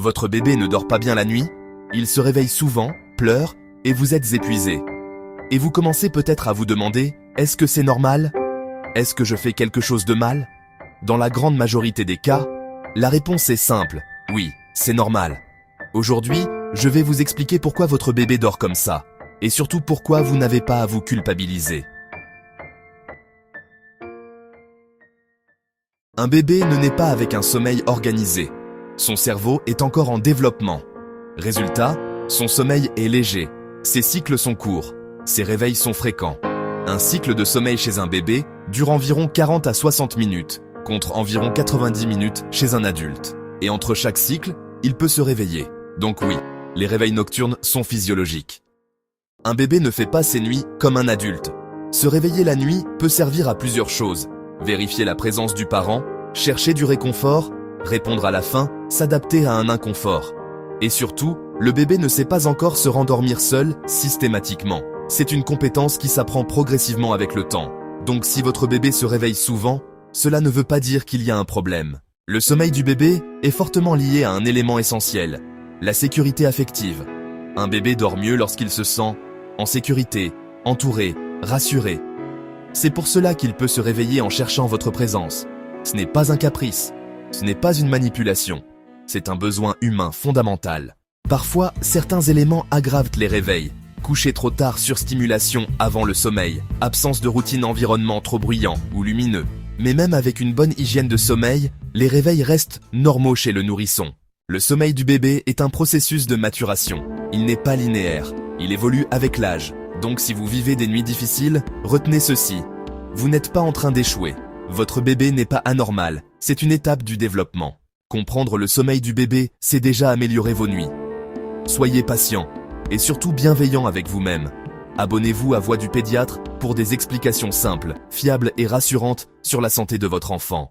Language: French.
Votre bébé ne dort pas bien la nuit, il se réveille souvent, pleure, et vous êtes épuisé. Et vous commencez peut-être à vous demander, est-ce que c'est normal? Est-ce que je fais quelque chose de mal? Dans la grande majorité des cas, la réponse est simple, oui, c'est normal. Aujourd'hui, je vais vous expliquer pourquoi votre bébé dort comme ça, et surtout pourquoi vous n'avez pas à vous culpabiliser. Un bébé ne naît pas avec un sommeil organisé. Son cerveau est encore en développement. Résultat, son sommeil est léger. Ses cycles sont courts. Ses réveils sont fréquents. Un cycle de sommeil chez un bébé dure environ 40 à 60 minutes, contre environ 90 minutes chez un adulte. Et entre chaque cycle, il peut se réveiller. Donc oui, les réveils nocturnes sont physiologiques. Un bébé ne fait pas ses nuits comme un adulte. Se réveiller la nuit peut servir à plusieurs choses. Vérifier la présence du parent, chercher du réconfort, répondre à la faim, s'adapter à un inconfort. Et surtout, le bébé ne sait pas encore se rendormir seul, systématiquement. C'est une compétence qui s'apprend progressivement avec le temps. Donc si votre bébé se réveille souvent, cela ne veut pas dire qu'il y a un problème. Le sommeil du bébé est fortement lié à un élément essentiel, la sécurité affective. Un bébé dort mieux lorsqu'il se sent en sécurité, entouré, rassuré. C'est pour cela qu'il peut se réveiller en cherchant votre présence. Ce n'est pas un caprice, ce n'est pas une manipulation, c'est un besoin humain fondamental. Parfois, certains éléments aggravent les réveils. Coucher trop tard, surstimulation avant le sommeil, absence de routine, environnement trop bruyant ou lumineux. Mais même avec une bonne hygiène de sommeil, les réveils restent normaux chez le nourrisson. Le sommeil du bébé est un processus de maturation. Il n'est pas linéaire, il évolue avec l'âge. Donc si vous vivez des nuits difficiles, retenez ceci. Vous n'êtes pas en train d'échouer. Votre bébé n'est pas anormal, c'est une étape du développement. Comprendre le sommeil du bébé, c'est déjà améliorer vos nuits. Soyez patient et surtout bienveillant avec vous-même. Abonnez-vous à Voix du pédiatre pour des explications simples, fiables et rassurantes sur la santé de votre enfant.